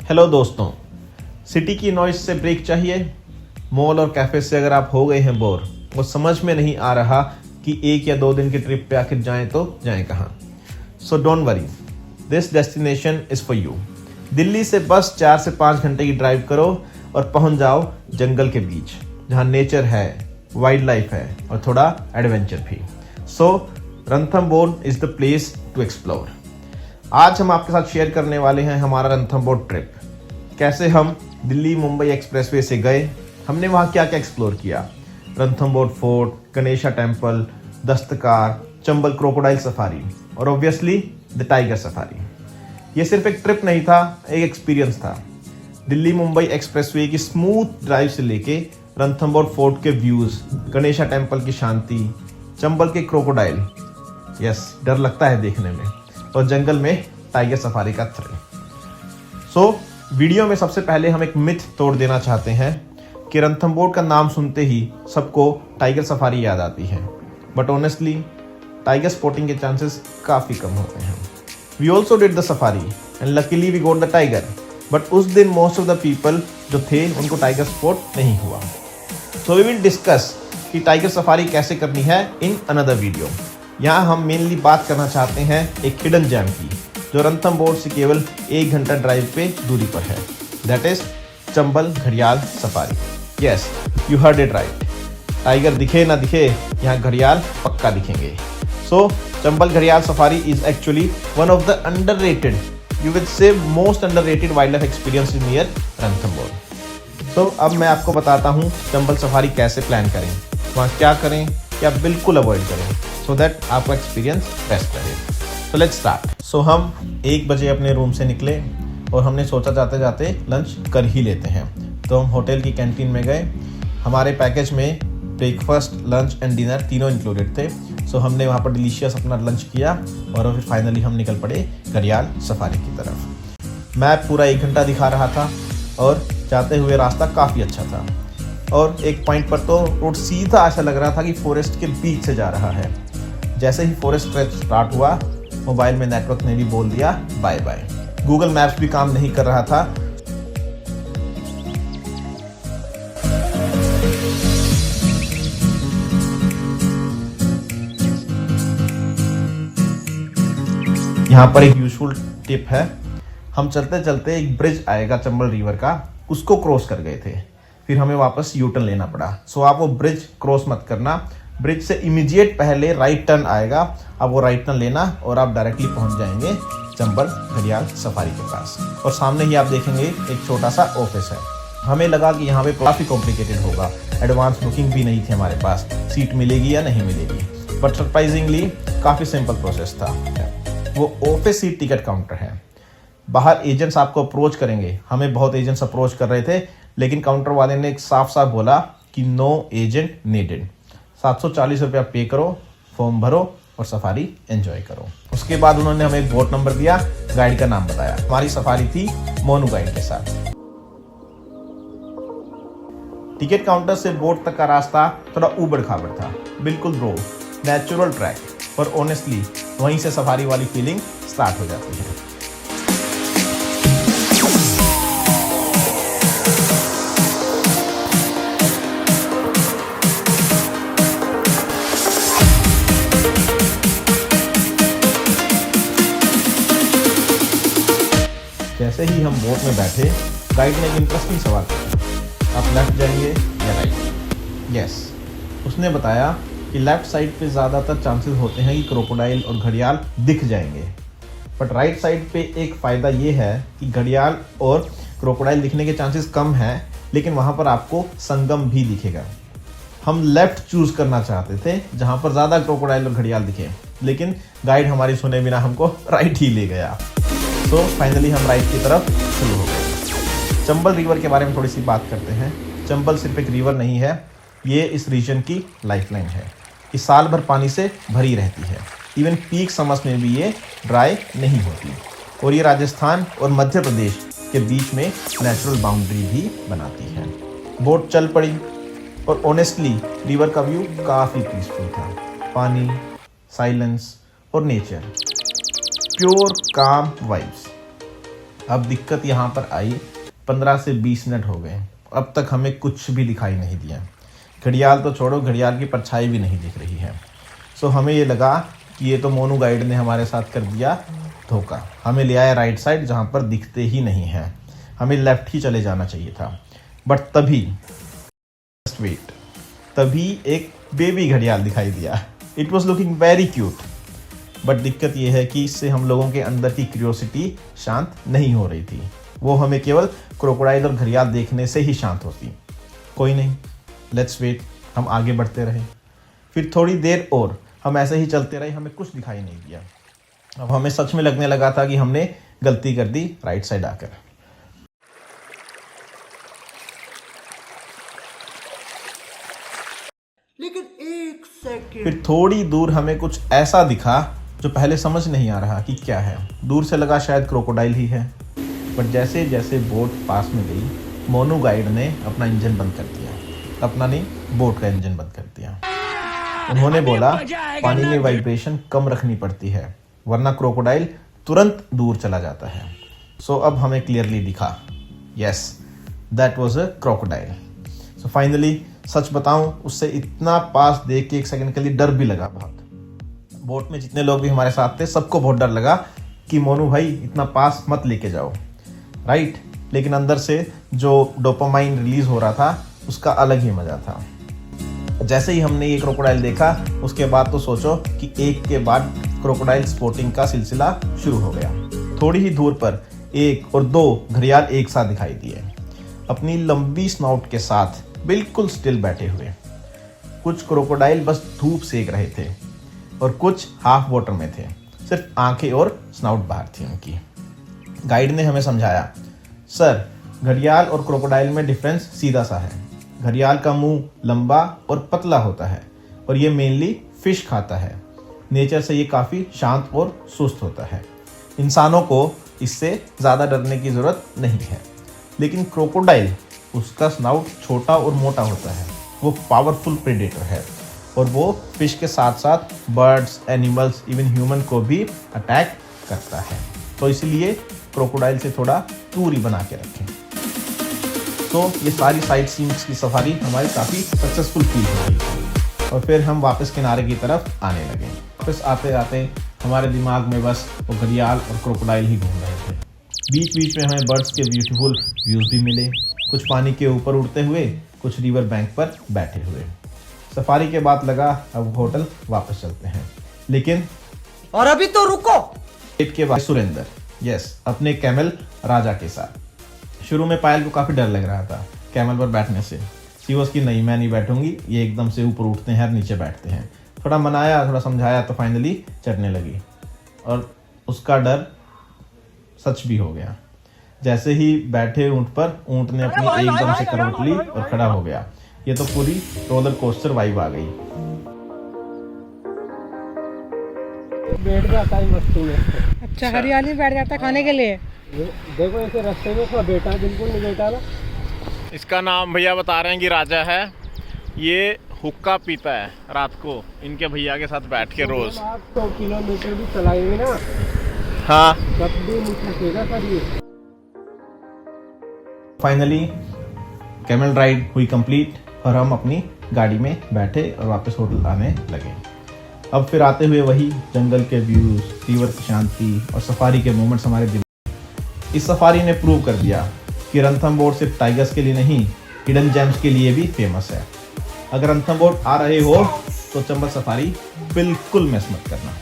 Hello दोस्तों, city की noise से ब्रेक चाहिए? मॉल और कैफे से अगर आप हो गए हैं बोर और समझ में नहीं आ रहा कि 1 या 2 दिन की ट्रिप पे आखिर जाएं तो जाएं कहाँ, so don't worry, this destination is for you. Delhi से बस 4 से 5 घंटे की ड्राइव करो और पहुंच जाओ जंगल के बीच, जहाँ नेचर है, वाइल्ड लाइफ है और थोड़ा एडवेंचर भी। So Ranthambore is the place to explore. आज हम आपके साथ शेयर करने वाले हैं हमारा रणथंबोर ट्रिप। कैसे हम दिल्ली मुंबई एक्सप्रेसवे से गए, हमने वहाँ क्या क्या एक्सप्लोर किया। Ranthambore fort, Ganesha temple, Dastkar, Chambal crocodile safari और ऑब्वियसली द टाइगर सफारी। ये सिर्फ एक ट्रिप नहीं था, एक एक्सपीरियंस था। दिल्ली मुंबई एक्सप्रेसवे की स्मूथ ड्राइव से लेके रणथंबोर फोर्ट के व्यूज, गणेशा टेम्पल की शांति, चंबल के क्रोकोडाइल, यस डर लगता है देखने में, और जंगल में टाइगर सफारी का थ्रिल। सो वीडियो में सबसे पहले हम एक मिथ तोड़ देना चाहते हैं कि रणथंबोर का नाम सुनते ही सबको टाइगर सफारी याद आती है, बट ऑनेस्टली टाइगर स्पॉटिंग के चांसेस काफ़ी कम होते हैं। We also did the safari and luckily we got the tiger, but उस दिन मोस्ट ऑफ द पीपल जो थे उनको टाइगर स्पॉट नहीं हुआ। सो वी विल डिस्कस कि टाइगर सफारी कैसे करनी है इन अनदर वीडियो। यहाँ हम मेनली बात करना चाहते हैं एक हिडन जैम की, जो रणथंबोर से केवल 1 घंटा ड्राइव पे दूरी पर है। दैट इज चंबल घड़ियाल safari. Yes, you heard it right. Tiger दिखे ना दिखे, यहाँ घड़ियाल पक्का दिखेंगे। सो चंबल घड़ियाल safari is actually one of the underrated, you will say most underrated wild life experience in near Ranthambore. तो अब मैं आपको बताता हूँ चंबल सफारी कैसे प्लान करें, वहाँ क्या करें, क्या बिल्कुल अवॉइड करें, सो दैट आपका एक्सपीरियंस बेस्ट रहे। तो लेट्स स्टार्ट। सो हम 1 बजे अपने रूम से निकले और हमने सोचा जाते जाते लंच कर ही लेते हैं। तो हम होटल की कैंटीन में गए। हमारे पैकेज में ब्रेकफास्ट, लंच एंड डिनर तीनों इंक्लूडेड थे। सो हमने वहाँ पर डिलीशियस अपना लंच किया और फिर फाइनली हम निकल पड़े घड़ियाल सफारी की तरफ। मैप पूरा 1 घंटा दिखा रहा था और जाते हुए रास्ता काफ़ी अच्छा था, और एक पॉइंट पर तो रोड सीधा ऐसा लग रहा था कि फॉरेस्ट के बीच से जा रहा है। जैसे ही फॉरेस्ट ट्रैक स्टार्ट हुआ, मोबाइल में नेटवर्क ने भी बोल दिया बाय बाय। गूगल मैप्स भी काम नहीं कर रहा था। यहाँ पर एक यूजफुल टिप है, हम चलते चलते एक ब्रिज आएगा चंबल रिवर का, उसको क्रॉस कर गए थे, फिर हमें वापस यू टर्न लेना पड़ा। सो आप वो ब्रिज क्रॉस मत करना, ब्रिज से इमीडिएट पहले राइट टर्न आएगा, आप वो राइट टर्न लेना और आप डायरेक्टली पहुंच जाएंगे चंबल घड़ियाल सफारी के पास। और सामने ही आप देखेंगे एक छोटा सा ऑफिस है। हमें लगा कि यहाँ पे काफ़ी कॉम्प्लिकेटेड होगा, एडवांस बुकिंग भी नहीं थी हमारे पास, सीट मिलेगी या नहीं मिलेगी, बट सरप्राइजिंगली काफ़ी सिंपल प्रोसेस था। वो ऑफिस ही टिकट काउंटर है। बाहर एजेंट्स आपको अप्रोच करेंगे, हमें बहुत एजेंट्स अप्रोच कर रहे थे, लेकिन काउंटर वाले ने एक साफ साफ बोला कि नो एजेंट नीडेड। 740 रुपया पे करो, फॉर्म भरो और सफारी एंजॉय करो। उसके बाद उन्होंने हमें एक बोट नंबर दिया, गाइड का नाम बताया। हमारी सफारी थी मोनू गाइड के साथ। टिकट काउंटर से बोट तक का रास्ता थोड़ा ऊबड़ खाबड़ था, बिल्कुल रोड, नेचुरल ट्रैक, पर ऑनेस्टली वहीं से सफारी वाली फीलिंग स्टार्ट हो जाती है। जैसे ही हम बोट में बैठे, गाइड ने एक इंटरेस्टिंग सवाल पूछा, आप लेफ्ट जाएंगे या राइट? यस, उसने बताया कि लेफ्ट साइड पे ज़्यादातर चांसेस होते हैं कि क्रोकोडाइल और घड़ियाल दिख जाएंगे, बट राइट साइड पे एक फ़ायदा ये है कि घड़ियाल और क्रोकोडाइल दिखने के चांसेस कम हैं, लेकिन वहाँ पर आपको संगम भी दिखेगा। हम लेफ्ट चूज़ करना चाहते थे जहाँ पर ज़्यादा क्रोकोडाइल और घड़ियाल दिखे, लेकिन गाइड हमारी सुने बिना हमको राइट ही ले गया। तो फाइनली हम राइट की तरफ शुरू हो गए। चंबल रिवर के बारे में थोड़ी सी बात करते हैं। चंबल सिर्फ एक रिवर नहीं है, ये इस रीजन की लाइफलाइन है। ये साल भर पानी से भरी रहती है, इवन पीक समर्स में भी ये ड्राई नहीं होती, और ये राजस्थान और मध्य प्रदेश के बीच में नेचुरल बाउंड्री भी बनाती है। बोट चल पड़ी और ऑनेस्टली रिवर का व्यू काफ़ी पीसफुल था। पानी, साइलेंस और नेचर, प्योर काम वाइब्स। अब दिक्कत यहाँ पर आई, 15 से 20 मिनट हो गए, अब तक हमें कुछ भी दिखाई नहीं दिया। घड़ियाल तो छोड़ो, घड़ियाल की परछाई भी नहीं दिख रही है। सो हमें ये लगा कि ये तो मोनू गाइड ने हमारे साथ कर दिया धोखा, हमें ले आया राइट साइड जहाँ पर दिखते ही नहीं है, हमें लेफ्ट ही चले जाना चाहिए था। बट तभी वेट, तभी एक बेबी घड़ियाल दिखाई दिया। It was looking very cute. But दिक्कत यह है कि इससे हम लोगों के अंदर की क्यूरियोसिटी शांत नहीं हो रही थी। वो हमें केवल क्रोकोडाइल और घड़ियाल देखने से ही शांत होती। कोई नहीं, लेट्स वेट। हम आगे बढ़ते रहे। फिर थोड़ी देर और हम ऐसे ही चलते रहे, हमें कुछ दिखाई नहीं दिया। अब हमें सच में लगने लगा था कि हमने गलती कर दी राइट साइड आकर। लेकिन एक सेकंड, फिर थोड़ी दूर हमें कुछ ऐसा दिखा जो पहले समझ नहीं आ रहा कि क्या है। दूर से लगा शायद क्रोकोडाइल ही है। बट जैसे जैसे बोट पास में गई, मोनू गाइड ने अपना इंजन बंद कर दिया। अपना नहीं, बोट का इंजन बंद कर दिया। उन्होंने बोला पानी में वाइब्रेशन कम रखनी पड़ती है, वरना क्रोकोडाइल तुरंत दूर चला जाता है। सो अब हमें क्लियरली दिखा, yes that was a crocodile. So finally सच बताऊं, उससे इतना पास देख के एक सेकंड के लिए डर भी लगा बहुत। बोट में जितने लोग भी हमारे साथ थे, सबको बहुत डर लगा कि मोनू भाई इतना पास मत लेके जाओ, राइट। लेकिन अंदर से जो डोपामाइन रिलीज हो रहा था, उसका अलग ही मजा था। जैसे ही हमने ये क्रोकोडाइल देखा, उसके बाद तो सोचो कि एक के बाद क्रोकोडाइल स्पॉटिंग का सिलसिला शुरू हो गया। थोड़ी ही दूर पर 1 और 2 घड़ियाल एक साथ दिखाई दिए, अपनी लंबी स्नॉट के साथ बिल्कुल स्टिल बैठे हुए। कुछ क्रोकोडाइल बस धूप सेक रहे थे और कुछ हाफ वाटर में थे, सिर्फ आंखें और स्नाउट बाहर थी उनकी। गाइड ने हमें समझाया, सर घड़ियाल और क्रोकोडाइल में डिफरेंस सीधा सा है। घड़ियाल का मुंह लंबा और पतला होता है और ये मेनली फिश खाता है। नेचर से ये काफ़ी शांत और सुस्त होता है। इंसानों को इससे ज़्यादा डरने की ज़रूरत नहीं है। लेकिन क्रोकोडाइल, उसका स्नाउट छोटा और मोटा होता है, वो पावरफुल प्रेडेटर है और वो फिश के साथ साथ बर्ड्स, एनिमल्स, इवन ह्यूमन को भी अटैक करता है। तो इसलिए क्रोकोडाइल से थोड़ा दूरी बना के रखें। तो ये सारी साइट सीन्स की सफारी हमारी काफ़ी सक्सेसफुल फील हो रही और फिर हम वापस किनारे की तरफ आने लगे। वापस आते आते हमारे दिमाग में बस वो घड़ियाल और क्रोकोडाइल ही घूम रहे थे। बीच बीच में हमें बर्ड्स के ब्यूटीफुल व्यूज़ भी मिले, कुछ पानी के ऊपर उड़ते हुए, कुछ रिवर बैंक पर बैठे हुए। सफारी के बाद लगा अब होटल वापस चलते हैं। लेकिन और अभी तो रुको। गेट के बाद सुरेंद्र, यस, अपने कैमल राजा के साथ। शुरू में पायल को काफ़ी डर लग रहा था कैमल पर बैठने से। सी वॉज की नहीं, मैं नहीं बैठूंगी, ये एकदम से ऊपर उठते हैं और नीचे बैठते हैं। थोड़ा मनाया, थोड़ा समझाया तो फाइनली चढ़ने लगी और उसका डर सच भी हो गया। जैसे ही बैठे ऊंट पर, ऊंट ने अपनी एकदम से करवट ली और खड़ा हो गया। ये तो पूरी रोलर कोस्टर वाइब आ गई। बैठ जाता है मस्ती में। अच्छा, हरियाली में बैठ जाता है खाने के लिए। देखो ऐसे रास्ते में थोड़ा बैठा, बिल्कुल नहीं बैठा ना। इसका नाम भैया बता रहे हैं कि राजा है। ये हुक्का पीता है रात को इनके भैया के साथ बैठ के रोज। आप 100 किलोमीटर भी चलाएंगे ना, हाँ। तब भी नहीं थकेगा सर ये। फाइनली कैमल राइड हुई कंप्लीट और हम अपनी गाड़ी में बैठे और वापस होटल आने लगे। अब फिर आते हुए वही जंगल के व्यूज, रिवर की शांति और सफारी के मोमेंट्स हमारे दिमाग। इस सफारी ने प्रूव कर दिया कि रणथंबोर सिर्फ टाइगर्स के लिए नहीं, हिडन जेम्स के लिए भी फेमस है। अगर रणथंबोर आ रहे हो तो चंबल सफारी बिल्कुल मिस मत करना।